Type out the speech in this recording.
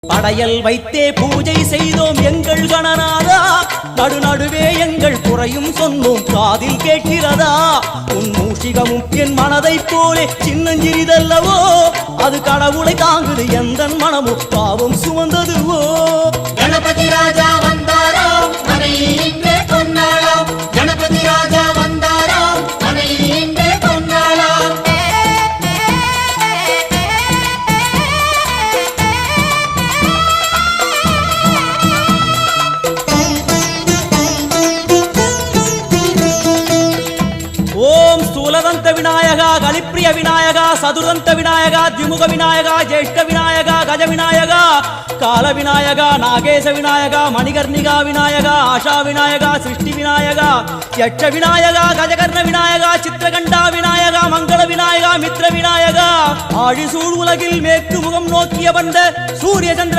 படையல் வைத்தே பூஜை செய்தோம் எங்கள் கணநாதா, நடுநடுவே எங்கள் குறையும் சொன்னோம் காதில் கேட்கிறதா. உன் மூஷிகமும் என் மனதைப் போலே சின்னஞ்சிறிதல்லவோ, அது கடவுளை தாங்குது எந்த மனமும் பாவம் சுமந்ததுவோ. கணபதி ராஜா வந்தாரோ மனையில் இன்றே கொண்டாளோ, கணபதி ராஜா வந்தாரோ மனையில் இன்றே கொண்டாளோ. ஓம் ஸ்தூலதந்த விநாயகா, கலிப்பிரிய விநாயகா, சதுரந்த விநாயகா, திமுக விநாயகா, ஜேஷ்ட விநாயகா, கஜ விநாயகா, கால விநாயகா, நாகேச விநாயகா, மணிகர்ணிகா விநாயகா, ஆஷா விநாயகா, சிருஷ்டி விநாயகா, யட்ச விநாயகா, கஜகர்ண விநாயகா, சித்திரகண்டா விநாயகா, மங்கள விநாயகா, மித்ர விநாயகா. ஆழிசூழ் உலகில் மேற்கு முகம் நோக்கிய வந்த சூரிய சந்திர